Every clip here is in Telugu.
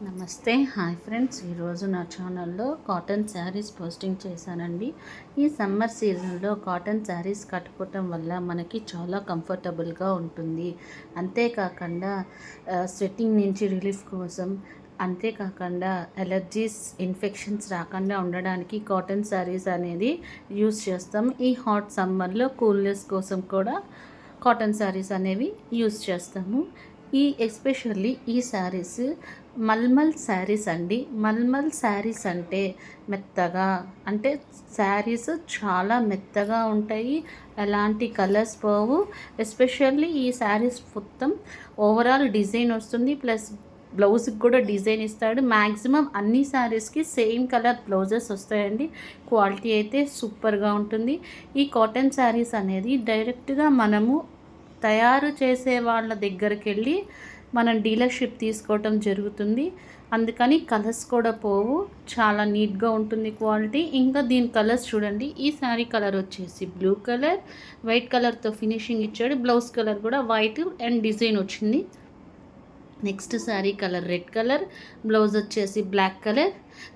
నమస్తే హాయ్ ఫ్రెండ్స్, ఈరోజు నా ఛానల్లో కాటన్ శారీస్ పోస్టింగ్ చేశానండి. ఈ సమ్మర్ సీజన్లో కాటన్ శారీస్ కట్టుకోవటం వల్ల మనకి చాలా కంఫర్టబుల్గా ఉంటుంది. అంతేకాకుండా స్వెట్టింగ్ నుంచి రిలీఫ్ కోసం, అంతేకాకుండా ఎలర్జీస్ ఇన్ఫెక్షన్స్ రాకుండా ఉండడానికి కాటన్ శారీస్ అనేది యూస్ చేస్తాం. ఈ హాట్ సమ్మర్లో కూల్నెస్ కోసం కూడా కాటన్ శారీస్ అనేవి యూస్ చేస్తాము. ఎస్పెషల్లీ ఈ శారీస్ మల్మల్ శారీస్ అండి. మల్మల్ శారీస్ అంటే మెత్తగా, అంటే శారీస్ చాలా మెత్తగా ఉంటాయి, ఎలాంటి కలర్స్ పోవు. ఎస్పెషల్లీ ఈ శారీస్ మొత్తం ఓవరాల్ డిజైన్ వస్తుంది, ప్లస్ బ్లౌజ్కి కూడా డిజైన్ ఇస్తాడు. మ్యాక్సిమం అన్ని శారీస్కి సేమ్ కలర్ బ్లౌజెస్ వస్తాయండి. క్వాలిటీ అయితే సూపర్గా ఉంటుంది. ఈ కాటన్ శారీస్ అనేది డైరెక్ట్గా మనము తయారు చేసే వాళ్ళ దగ్గరికి వెళ్ళి మనం డీలర్షిప్ తీసుకోవటం జరుగుతుంది. అందుకని కలర్స్ కూడా పోవు, చాలా నీట్గా ఉంటుంది క్వాలిటీ. ఇంకా దీని కలర్స్ చూడండి. ఈ శారీ కలర్ వచ్చేసి బ్లూ కలర్, వైట్ కలర్తో ఫినిషింగ్ ఇచ్చాడు. బ్లౌజ్ కలర్ కూడా వైట్ అండ్ డిజైన్ వచ్చింది. Next sari colour red colour, blouse వచ్చేసి బ్లాక్ కలర్.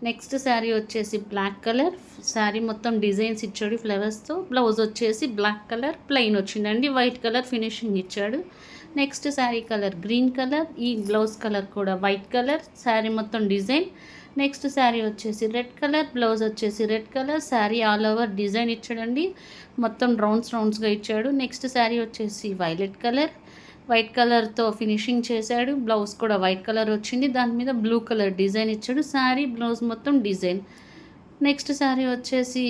నెక్స్ట్ శారీ వచ్చేసి బ్లాక్ కలర్, శారీ మొత్తం డిజైన్స్ ఇచ్చాడు ఫ్లవర్స్తో. బ్లౌజ్ వచ్చేసి బ్లాక్ కలర్ ప్లెయిన్ వచ్చిందండి, వైట్ కలర్ ఫినిషింగ్ ఇచ్చాడు. Next sari colour green colour, ఈ బ్లౌజ్ కలర్ కూడా వైట్ కలర్, శారీ మొత్తం డిజైన్. నెక్స్ట్ శారీ వచ్చేసి రెడ్ కలర్, బ్లౌజ్ వచ్చేసి red colour, sari all over design ఇచ్చాడండి, మొత్తం రౌండ్స్గా ఇచ్చాడు. నెక్స్ట్ శారీ వచ్చేసి వైలెట్ కలర్, వైట్ కలర్తో ఫినిషింగ్ చేశాడు. బ్లౌజ్ కూడా వైట్ కలర్ వచ్చింది, దాని మీద బ్లూ కలర్ డిజైన్ ఇచ్చాడు. శారీ బ్లౌజ్ మొత్తం డిజైన్. నెక్స్ట్ శారీ వచ్చేసి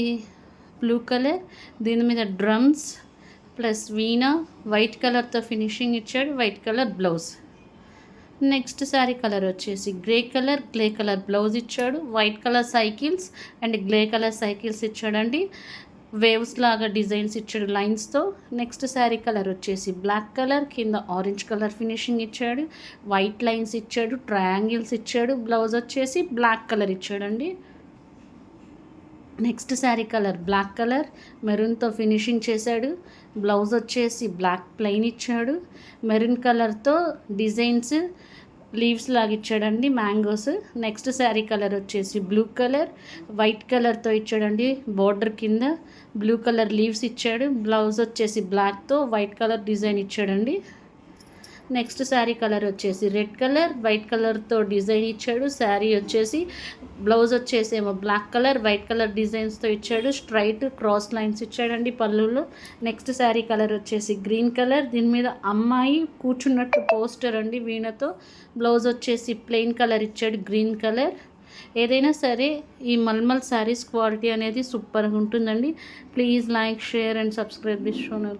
బ్లూ కలర్, దీని మీద డ్రమ్స్ ప్లస్ వీణా, వైట్ కలర్తో ఫినిషింగ్ ఇచ్చాడు, white colour blouse. Next sari colour వచ్చేసి గ్రే కలర్ బ్లౌజ్ ఇచ్చాడు. White colour cycles and grey colour cycles ఇచ్చాడండి, వేవ్స్ లాగా డిజైన్స్ ఇచ్చాడు లైన్స్తో. నెక్స్ట్ శారీ కలర్ వచ్చేసి బ్లాక్ కలర్, కింద ఆరెంజ్ కలర్ ఫినిషింగ్ ఇచ్చాడు, వైట్ లైన్స్ ఇచ్చాడు, ట్రయాంగిల్స్ ఇచ్చాడు. బ్లౌజ్ వచ్చేసి బ్లాక్ కలర్ ఇచ్చాడండి. Next sari colour black colour, మెరూన్తో ఫినిషింగ్ చేశాడు. బ్లౌజ్ వచ్చేసి బ్లాక్ ప్లెయిన్ ఇచ్చాడు, మెరూన్ కలర్తో డిజైన్స్ లీవ్స్ లాగా ఇచ్చాడండి, మ్యాంగోస్. నెక్స్ట్ శారీ కలర్ వచ్చేసి బ్లూ కలర్, వైట్ కలర్తో ఇచ్చాడండి, బార్డర్ కింద బ్లూ కలర్ లీవ్స్ ఇచ్చాడు. బ్లౌజ్ వచ్చేసి బ్లాక్తో వైట్ కలర్ డిజైన్ ఇచ్చాడండి. నెక్స్ట్ శారీ కలర్ వచ్చేసి రెడ్ కలర్, వైట్ కలర్తో డిజైన్ ఇచ్చాడు. శారీ వచ్చేసి బ్లౌజ్ వచ్చేసి ఏమో బ్లాక్ కలర్, వైట్ కలర్ డిజైన్స్తో ఇచ్చాడు. స్ట్రైట్ క్రాస్ లైన్స్ ఇచ్చాడండి పళ్ళులో. నెక్స్ట్ శారీ కలర్ వచ్చేసి గ్రీన్ కలర్, దీని మీద అమ్మాయి కూర్చున్నట్టు పోస్టర్ అండి వీణతో. బ్లౌజ్ వచ్చేసి ప్లెయిన్ కలర్ ఇచ్చాడు, గ్రీన్ కలర్. ఏదైనా సరే ఈ మల్మల్ శారీస్ క్వాలిటీ అనేది సూపర్గా ఉంటుందండి. Please like, share and subscribe this channel.